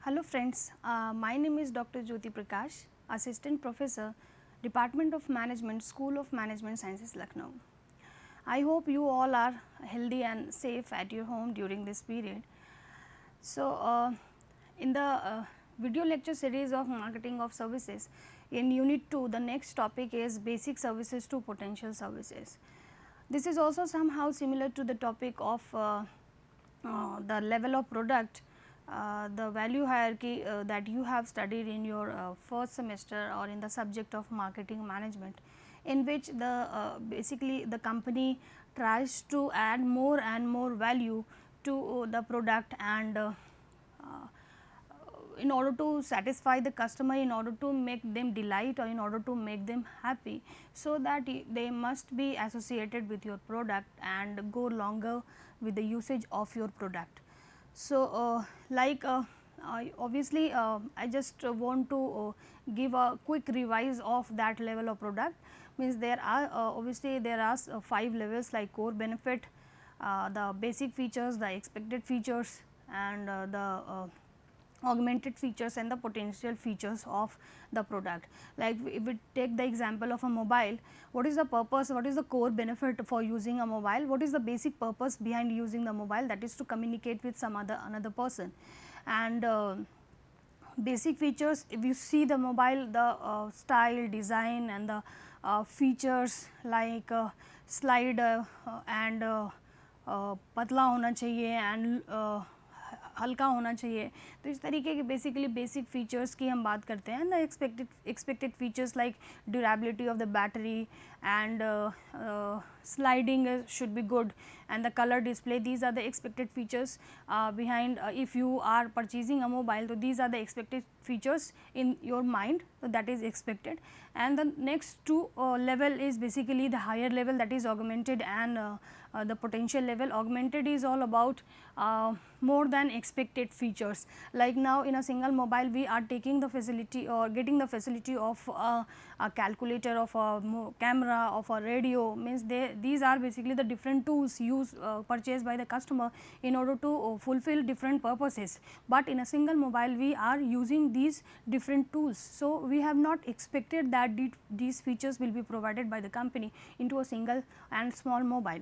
Hello friends, my name is Dr. Jyoti Prakash, Assistant Professor, Department of Management, School of Management Sciences, Lucknow. I hope you all are healthy and safe at your home during this period. So, in the video lecture series of Marketing of Services, in Unit 2, the next topic is Basic Services to Potential Services. This is also somehow similar to the topic of the level of product, the value hierarchy that you have studied in your first semester or in the subject of marketing management, in which the basically the company tries to add more and more value to the product, and in order to satisfy the customer, in order to make them delight or in order to make them happy, so that they must be associated with your product and go longer with the usage of your product. So, obviously, I just want to give a quick revise of that level of product. Means there are obviously there are 5 levels like core benefit, the basic features, the expected features, and the augmented features and the potential features of the product. Like if we take the example of a mobile, what is the purpose, what is the core benefit for using a mobile, what is the basic purpose behind using the mobile, that is to communicate with some another person. And basic features, if you see the mobile, the style, design and the features like slide and पतला होना चाहिए and हल्का होना चाहिए, तो इस तरीके के बेसिकली बेसिक फीचर्स की हम बात करते हैं. The expected features like durability of the battery and sliding should be good, and the color display, these are the expected features behind if you are purchasing a mobile. So, these are the expected features in your mind, so that is expected. And the next two level is basically the higher level, that is augmented and the potential level. Augmented is all about more than expected features. Like now in a single mobile we are taking the facility or getting the facility of a calculator, of a camera, of a radio. Means these are basically the different tools used purchased by the customer in order to fulfill different purposes, but in a single mobile we are using these different tools. So, we have not expected that these features will be provided by the company into a single and small mobile.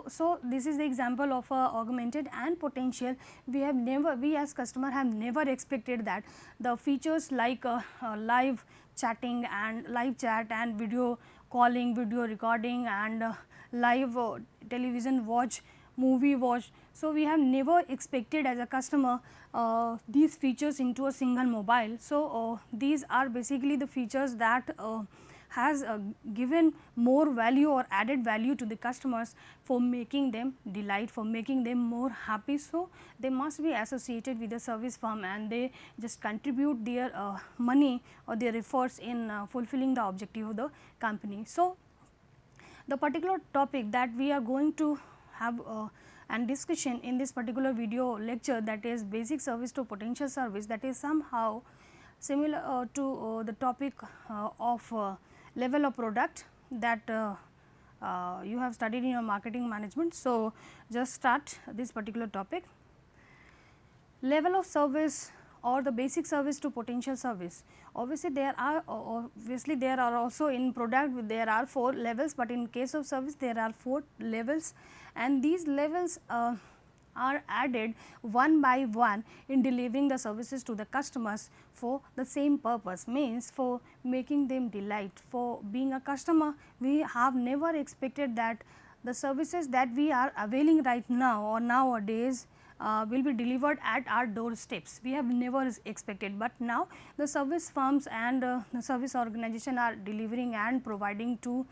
So, this is the example of augmented and potential. We as customer have never expected that the features like live chatting and live chat and video calling, video recording and live television watch, movie watch. So, we have never expected as a customer these features into a single mobile. So, these are basically the features that has given more value or added value to the customers for making them delight, for making them more happy. So, they must be associated with the service firm and they just contribute their money or their efforts in fulfilling the objective of the company. So, the particular topic that we are going to have and discussion in this particular video lecture, that is basic service to potential service, that is somehow similar to the topic of level of product that you have studied in your marketing management. So, just start this particular topic. Level of service or the basic service to potential service. Obviously, there are also in product there are 4 levels, but in case of service there are 4 levels, and these levels are added one by one in delivering the services to the customers for the same purpose, means for making them delight. For being a customer, we have never expected that the services that we are availing right now or nowadays will be delivered at our doorsteps. We have never expected, but now the service firms and the service organization are delivering and providing to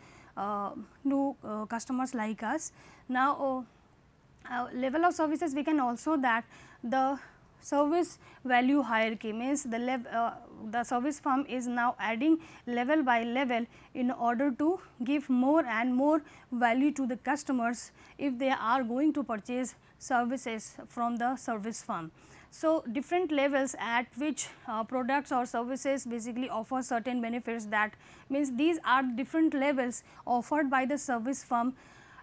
new customers like us. Now, level of services, we can also that the service value hierarchy, means the service firm is now adding level by level in order to give more and more value to the customers if they are going to purchase services from the service firm. So, different levels at which products or services basically offer certain benefits, that means these are different levels offered by the service firm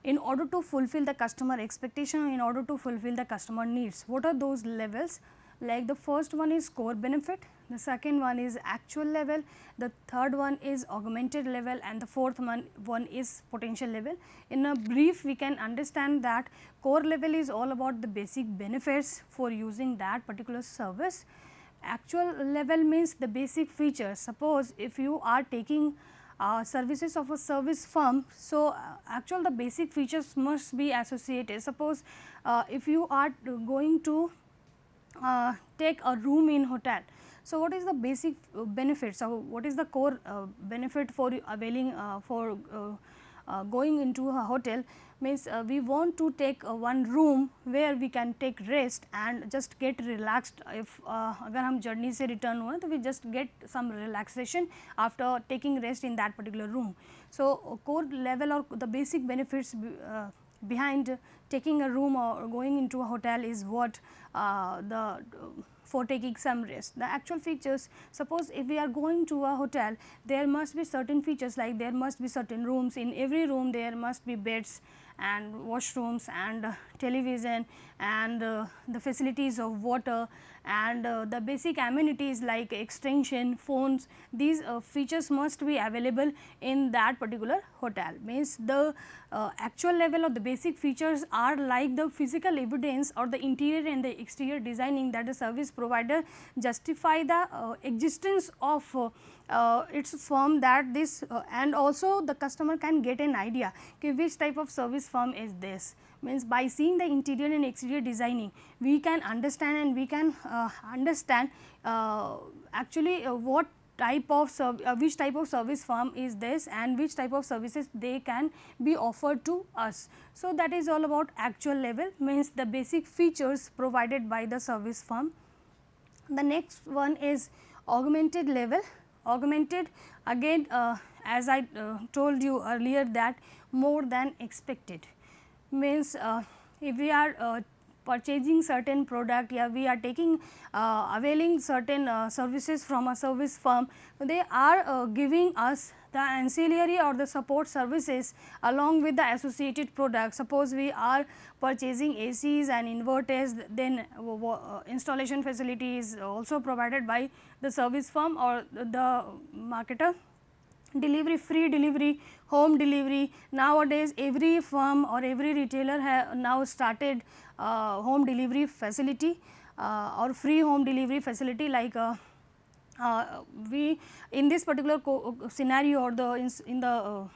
in order to fulfill the customer expectation, in order to fulfill the customer needs. What are those levels? Like the first one is core benefit, the second one is actual level, the third one is augmented level, and the fourth one is potential level. In a brief, we can understand that core level is all about the basic benefits for using that particular service. Actual level means the basic features. Suppose if you are taking services of a service firm, so actual the basic features must be associated. Suppose if you are going to take a room in hotel. So, what is the basic benefit? So, what is the core benefit for availing for going into a hotel? Means we want to take one room where we can take rest and just get relaxed. If अगर हम journey से return हुए तो we just get some relaxation after taking rest in that particular room. So, core level or the basic benefits behind taking a room or going into a hotel is what for taking some rest. The actual features, suppose if we are going to a hotel, there must be certain features, like there must be certain rooms. In every room there must be beds and washrooms and television and the facilities of water and the basic amenities like extension, phones. These features must be available in that particular hotel. Means the actual level of the basic features are like the physical evidence or the interior and the exterior designing that the service provider justify the existence of its firm, that this and also the customer can get an idea कि which type of service firm is this. Means by seeing the interior and exterior designing, we can understand and we can understand actually what type of which type of service firm is this and which type of services they can be offered to us. So, that is all about actual level, means the basic features provided by the service firm. The next one is augmented level. Augmented, again as I told you earlier, that more than expected. Means if we are purchasing certain product, yeah, we are taking availing certain services from a service firm, they are giving us the ancillary or the support services along with the associated products. Suppose we are purchasing ACs and inverters, then installation facility is also provided by the service firm or the marketer. Delivery, free delivery, home delivery. Nowadays every firm or every retailer have now started home delivery facility or free home delivery facility, like we in this particular scenario or the in the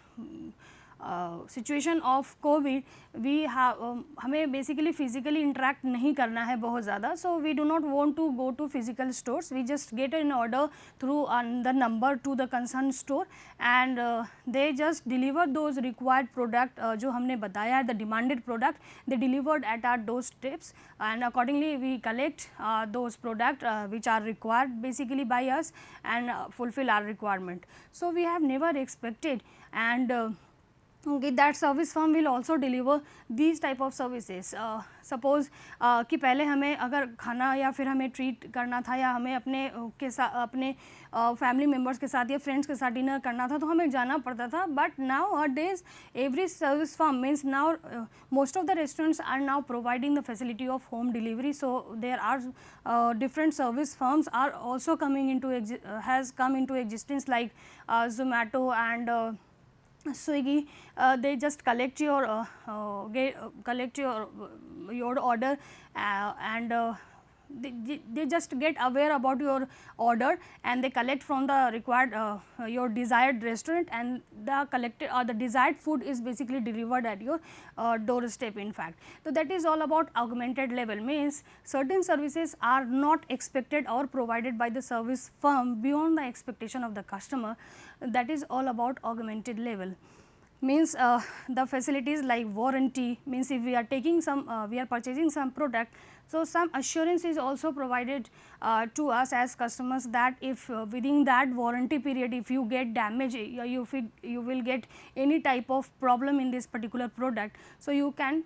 situation of COVID, we have हमें basically physically interact नहीं करना है बहुत ज़्यादा. So, we do not want to go to physical stores, we just get an order through the number to the concerned store and they just deliver those required product जो हमने बताया है, the demanded product, they delivered at our doorsteps and accordingly we collect those product which are required basically by us and fulfill our requirement. So, we have never expected and okay, that service firm will also deliver these type of services. Suppose कि पहले हमें अगर खाना या फिर हमें treat करना था या हमें अपने के साथ अपने फैमिली मेम्बर्स के साथ या फ्रेंड्स के साथ डिनर करना था तो हमें जाना पड़ता था. But nowadays every service firm means now most of the restaurants are now providing the facility of home delivery. So there are different service firms are also coming into has come into existence like Zomato and Swiggy. They just collect your collect your order and they just get aware about your order and they collect from the required your desired restaurant and the collected or the desired food is basically delivered at your doorstep in fact. So, that is all about augmented level, means certain services are not expected or provided by the service firm beyond the expectation of the customer. That is all about augmented level. Means the facilities like warranty, means if we are taking some we are purchasing some product, so some assurance is also provided to us as customers that if within that warranty period if you get damage, you will get any type of problem in this particular product, so you can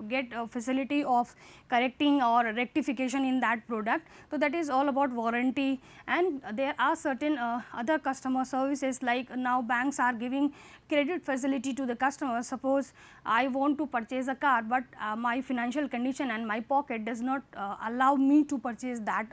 get a facility of correcting or rectification in that product. So, that is all about warranty, and there are certain other customer services, like now banks are giving credit facility to the customer. Suppose I want to purchase a car, but my financial condition and my pocket does not allow me to purchase that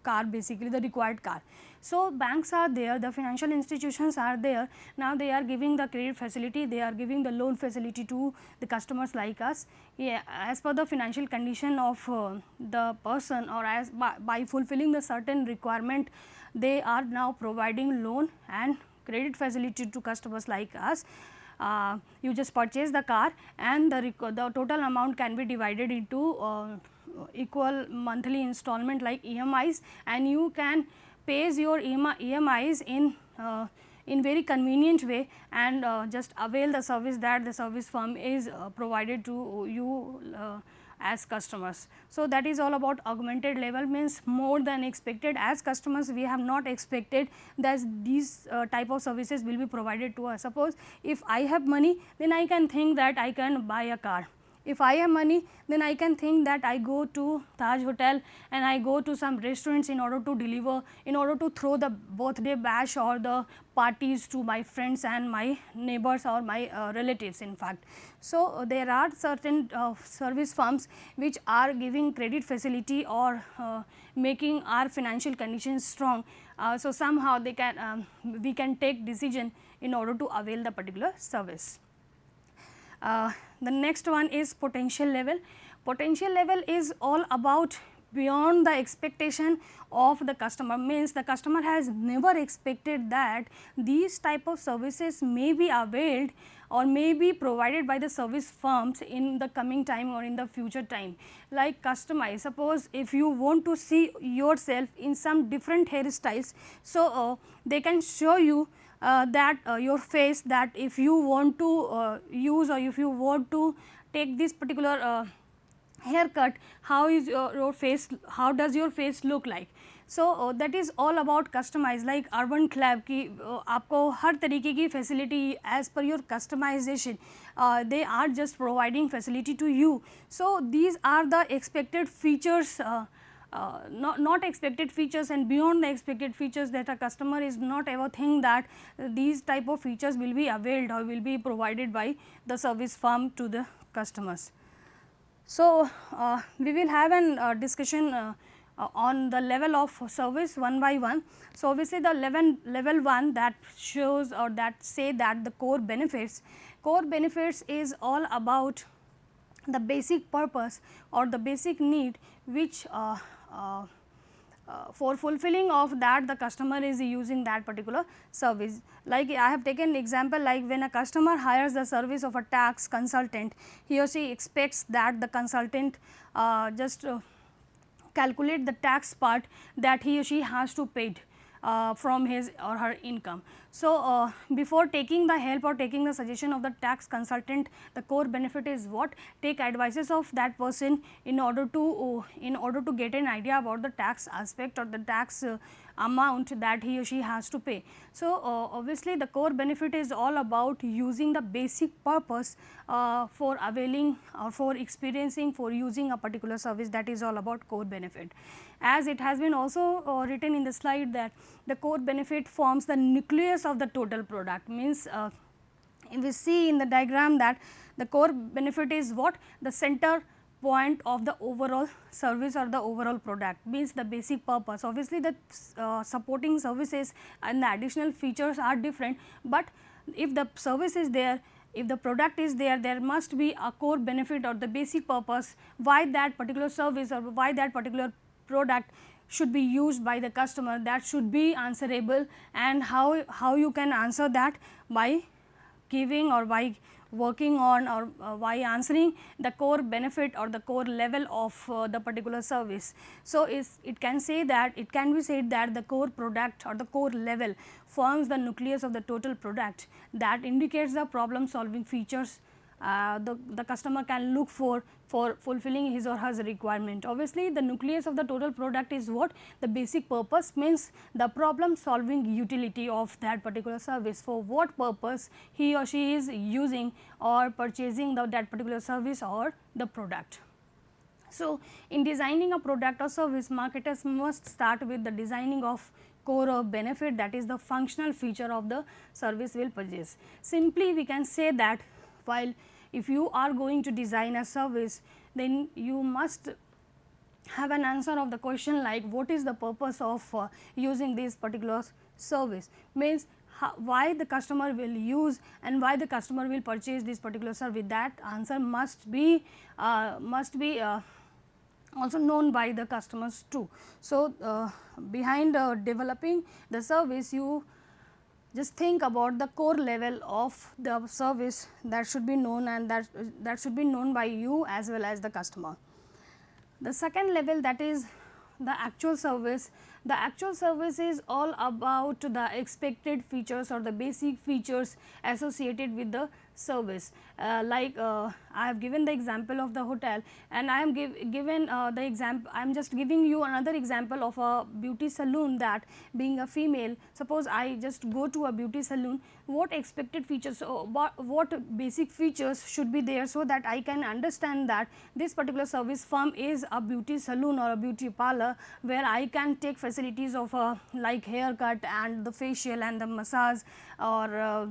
car, basically the required car. So, banks are there, the financial institutions are there, now they are giving the credit facility, they are giving the loan facility to the customers like us, as per the financial condition of the person, or as by fulfilling the certain requirement, they are now providing loan and credit facility to customers like us. You just purchase the car, and the total amount can be divided into equal monthly installment like EMIs, and you can pays your EMIs in very convenient way, and just avail the service that the service firm is provided to you as customers. So, that is all about augmented level, means more than expected. As customers, we have not expected that these type of services will be provided to us. Suppose if I have money, then I can think that I can buy a car. If I have money, then I can think that I go to Taj Hotel and I go to some restaurants in order to deliver, in order to throw the birthday bash or the parties to my friends and my neighbors or my relatives, in fact. So, there are certain service firms which are giving credit facility or making our financial conditions strong. So, somehow they can we can take decision in order to avail the particular service. The next one is potential level. Potential level is all about beyond the expectation of the customer, means the customer has never expected that these type of services may be availed or may be provided by the service firms in the coming time or in the future time. Like customize, suppose if you want to see yourself in some different hairstyles, so they can show you that your face, that if you want to use, or if you want to take this particular haircut, how is your face, how does your face look like. So, that is all about customize, like Urban Club की आपको हर तरीके की facility as per your customization, they are just providing facility to you. So, these are the expected features, not expected features, and beyond the expected features, that a customer is not ever think that these type of features will be availed or will be provided by the service firm to the customers. So, we will have a discussion on the level of service one by one. So, obviously, the level 1 that shows or that say that the core benefits is all about the basic purpose or the basic need which for fulfilling of that the customer is using that particular service. Like I have taken example, like when a customer hires the service of a tax consultant, he or she expects that the consultant just calculate the tax part that he or she has to pay from his or her income. So, before taking the help or taking the suggestion of the tax consultant, the core benefit is what? Take advices of that person in order to get an idea about the tax aspect or the tax amount that he or she has to pay. So, obviously, the core benefit is all about using the basic purpose for availing or for experiencing, for using a particular service. That is all about core benefit. As it has been also written in the slide that the core benefit forms the nucleus of the total product, means if we see in the diagram that the core benefit is what? The center point of the overall service or the overall product, means the basic purpose. Obviously, the supporting services and the additional features are different, but if the service is there, if the product is there, there must be a core benefit or the basic purpose why that particular service or why that particular product should be used by the customer, that should be answerable. And how you can answer that? By giving or by working on or by answering the core benefit or the core level of the particular service. So, it can say that, it can be said that the core product or the core level forms the nucleus of the total product, that indicates the problem solving features the customer can look for fulfilling his or her requirement. Obviously, the nucleus of the total product is what? The basic purpose, means the problem solving utility of that particular service, for what purpose he or she is using or purchasing that particular service or the product. So, in designing a product or service, marketers must start with the designing of core or benefit, that is the functional feature of the service will purchase. Simply we can say that while if you are going to design a service, then you must have an answer of the question like what is the purpose of using this particular service, means why the customer will use and why the customer will purchase this particular service. That answer must be also known by the customers too. So, behind developing the service, you just think about the core level of the service that should be known, and that should be known by you as well as the customer. The second level, that is the actual service. The actual service is all about the expected features or the basic features associated with the service. I have given the example of the hotel, and I am given the example, I am just giving you another example of a beauty salon, that being a female, suppose I just go to a beauty salon, what expected features, what basic features should be there, so that I can understand that this particular service firm is a beauty salon or a beauty parlor, where I can take facilities of like haircut and the facial and the massage or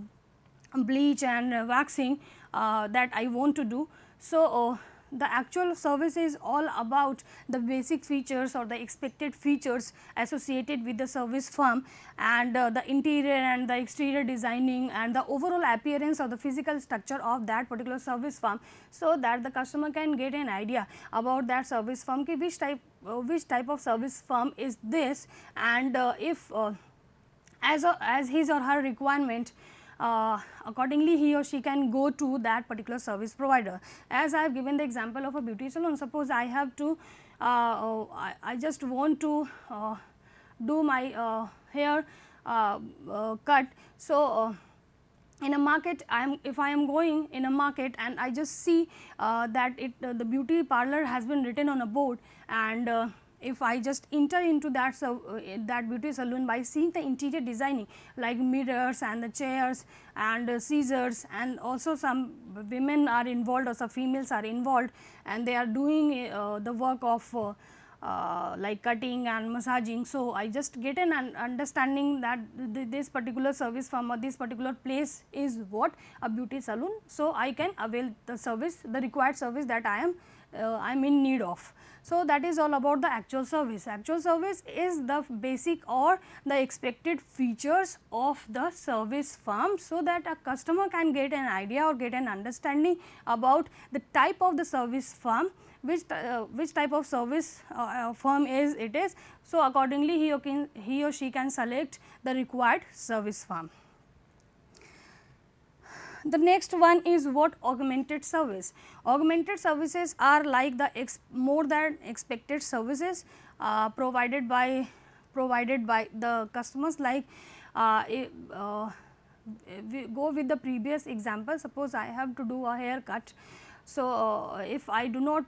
bleach and waxing that I want to do. So, the actual service is all about the basic features or the expected features associated with the service firm, and the interior and the exterior designing and the overall appearance or the physical structure of that particular service firm, so that the customer can get an idea about that service firm, which type of service firm is this, and if as his or her requirement, accordingly he or she can go to that particular service provider. As I have given the example of a beauty salon, suppose I have to I just want to do my hair cut. So, in a market, if I am going in a market and I just see that the beauty parlor has been written on a board, and if I just enter into that beauty salon by seeing the interior designing like mirrors and the chairs and scissors, and also some women are involved or some females are involved, and they are doing the work of like cutting and massaging. So, I just get an understanding that this particular service firm or this particular place is what, a beauty salon. So, I can avail the service, the required service that I am in need of. So, that is all about the actual service. Actual service is the basic or the expected features of the service firm, so that a customer can get an idea or get an understanding about the type of the service firm, which type of service firm it is. So, accordingly he or she can select the required service firm. The next one is what? Augmented service. Augmented services are like the more than expected services provided by the customers. Like we go with the previous example, suppose I have to do a haircut. So, if I do not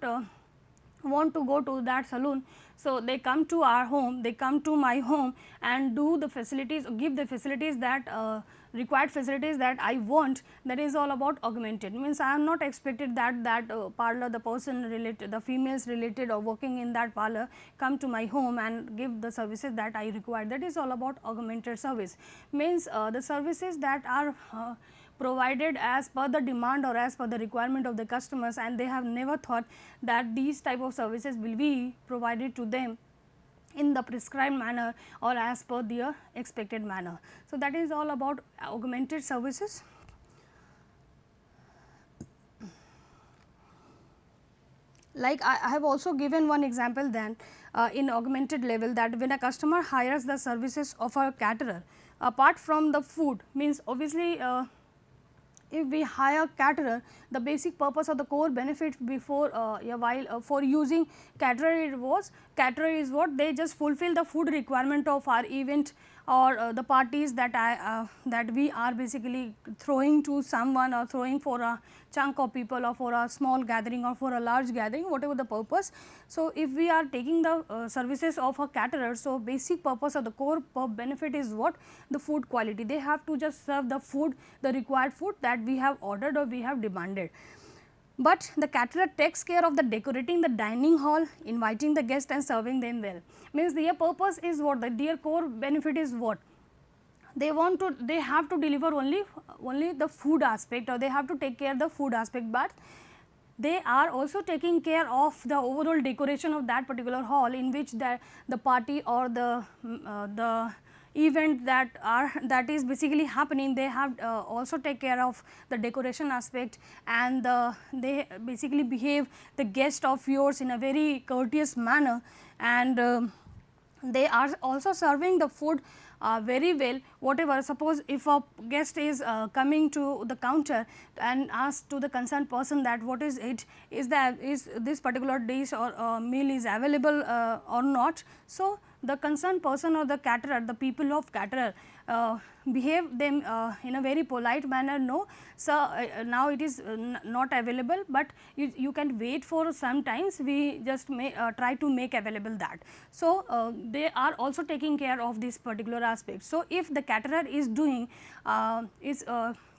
want to go to that salon, so they come to our home, they come to my home and do the facilities, give the facilities that required facilities that I want. That is all about augmented, means I am not expected that parlor, the person related, the females related or working in that parlor come to my home and give the services that I require. That is all about augmented service, means the services that are provided as per the demand or as per the requirement of the customers, and they have never thought that these type of services will be provided to them in the prescribed manner or as per their expected manner. So, that is all about augmented services. Like I have also given one example then in augmented level, that when a customer hires the services of a caterer, apart from the food, means obviously if we hire caterer, the basic purpose of the core benefit before for using caterer is what they just fulfill the food requirement of our event or the parties that that we are basically throwing to someone or throwing for a chunk of people or for a small gathering or for a large gathering, whatever the purpose. So, if we are taking the services of a caterer, so basic purpose of the core benefit is what? The food quality. They have to just serve the food, the required food that we have ordered or we have demanded. But the caterer takes care of the decorating the dining hall, inviting the guests and serving them well. Means their purpose is what? Their core benefit is what? They have to deliver only the food aspect, or they have to take care of the food aspect, but they are also taking care of the overall decoration of that particular hall in which the party or the event that is basically happening. They have also take care of the decoration aspect, and they basically behave the guest of yours in a very courteous manner, and they are also serving the food very well. Whatever, suppose if a guest is coming to the counter and asks to the concerned person that what is it, is this particular dish or meal is available or not. So, the concerned person or the caterer, the people of caterer behave them in a very polite manner. No sir, now it is not available, but you can wait for some times, we just try to make available that. So, they are also taking care of this particular aspect. So, if the caterer is doing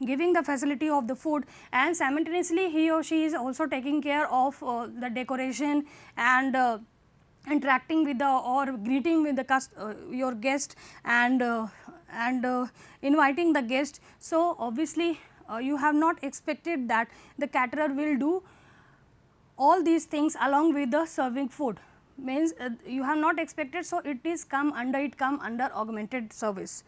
giving the facility of the food, and simultaneously he or she is also taking care of the decoration and interacting with the or greeting with the your guest and inviting the guest. So, obviously, you have not expected that the caterer will do all these things along with the serving food, means you have not expected. So, it come under augmented service.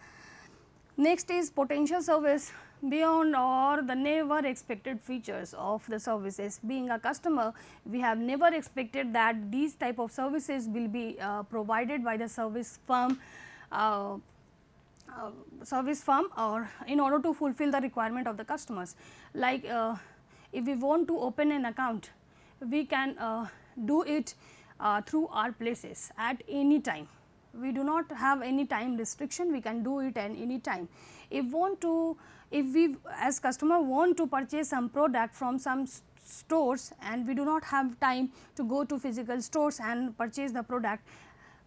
Next is potential service, beyond or the never expected features of the services. Being a customer, we have never expected that these type of services will be provided by the service firm or in order to fulfill the requirement of the customers. Like if we want to open an account, we can do it through our places at any time. We do not have any time restriction, we can do it at any time. If we as customer want to purchase some product from some stores and we do not have time to go to physical stores and purchase the product,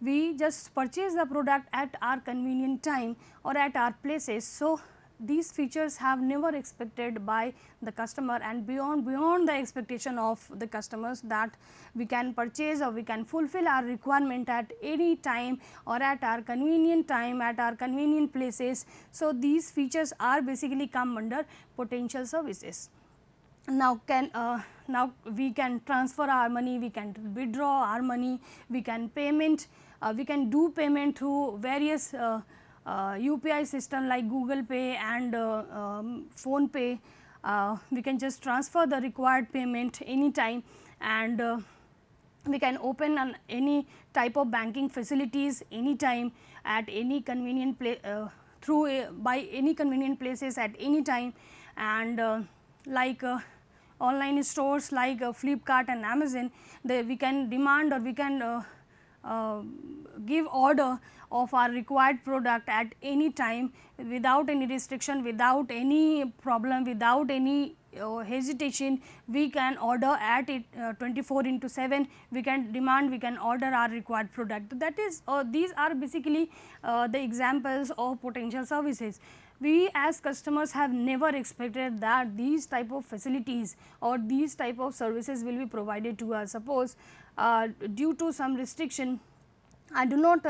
we just purchase the product at our convenient time or at our places. So, these features have never expected by the customer, and beyond the expectation of the customers, that we can purchase or we can fulfill our requirement at any time or at our convenient time at our convenient places. So, these features are basically come under potential services. Now, we can transfer our money, we can withdraw our money, we can do payment through various UPI system like Google Pay and Phone Pay. We can just transfer the required payment anytime, and we can open any type of banking facilities anytime at any convenient place by any convenient places at any time, and like online stores like Flipkart and Amazon, we can demand or we can give order of our required product at any time without any restriction, without any problem, without any hesitation. We can order at it 24/7, we can demand, we can order our required product. That is these are basically the examples of potential services. We as customers have never expected that these type of facilities or these type of services will be provided to us. Suppose due to some restriction, I do not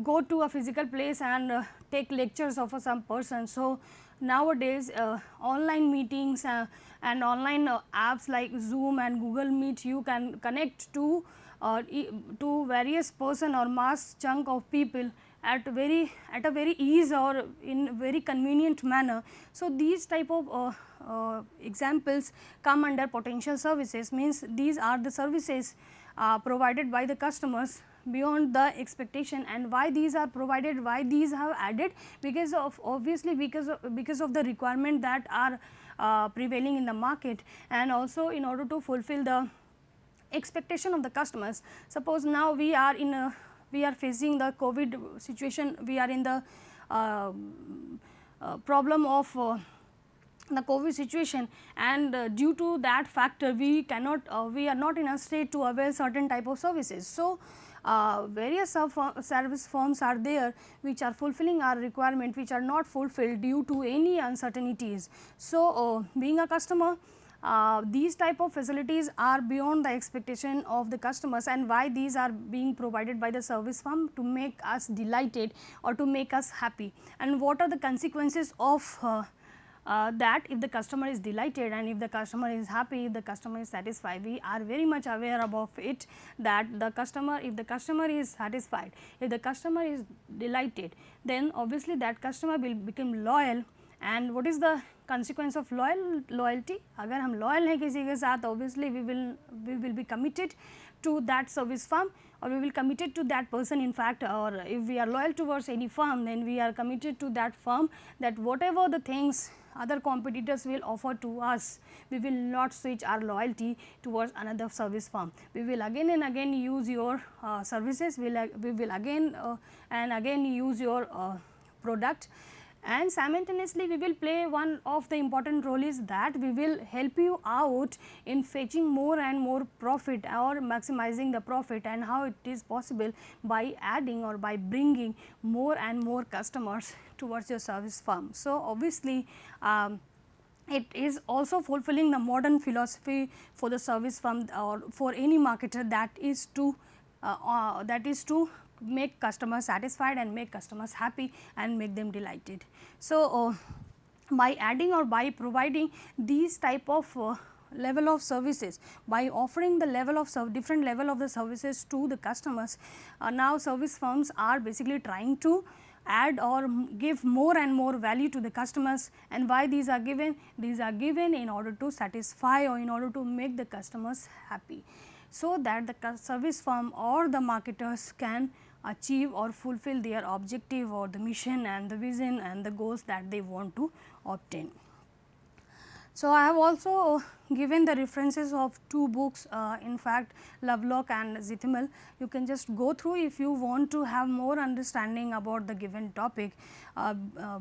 go to a physical place and take lectures of some person. So, nowadays online meetings and online apps like Zoom and Google Meet, you can connect to various person or mass chunk of people at a very ease or in very convenient manner. So, these type of examples come under potential services, means these are the services provided by the customers beyond the expectation. And why these are provided, why these have added, because of obviously because of the requirement that are prevailing in the market, and also in order to fulfill the expectation of the customers. Suppose now we are facing the COVID situation, we are in the problem of the COVID situation, and due to that factor we cannot we are not in a state to avail certain type of services. So, various service firms are there which are fulfilling our requirement, which are not fulfilled due to any uncertainties. So, being a customer, these type of facilities are beyond the expectation of the customers, and why these are being provided by the service firm to make us delighted or to make us happy. And what are the consequences of that if the customer is delighted and if the customer is happy, if the customer is satisfied. We are very much aware about it, that the customer, if the customer is satisfied, if the customer is delighted, then obviously that customer will become loyal. And what is the consequence of loyalty? अगर हम loyal हैं किसी के साथ, obviously we will be committed to that service firm, or we will committed to that person. In fact, or if we are loyal towards any firm, then we are committed to that firm, that whatever the things other competitors will offer to us, we will not switch our loyalty towards another service firm. We will again and again use your services, we will again and again use your product. And simultaneously we will play one of the important role is that we will help you out in fetching more and more profit or maximizing the profit, and how it is possible by adding or by bringing more and more customers towards your service firm. So, obviously, it is also fulfilling the modern philosophy for the service firm or for any marketer, that is to make customers satisfied and make customers happy and make them delighted. So, by adding or by providing these type of level of services, by offering the level of different level of the services to the customers, now service firms are basically trying to add or give more and more value to the customers. And why these are given? These are given in order to satisfy or in order to make the customers happy, so that the service firm or the marketers can achieve or fulfill their objective or the mission and the vision and the goals that they want to obtain. So, I have also given the references of two books, in fact Lovelock and Zithmel. You can just go through if you want to have more understanding about the given topic,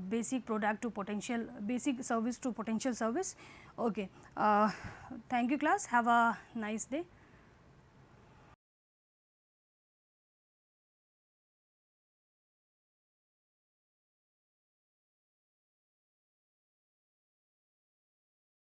basic product to potential, basic service to potential service. Okay. Thank you class, have a nice day.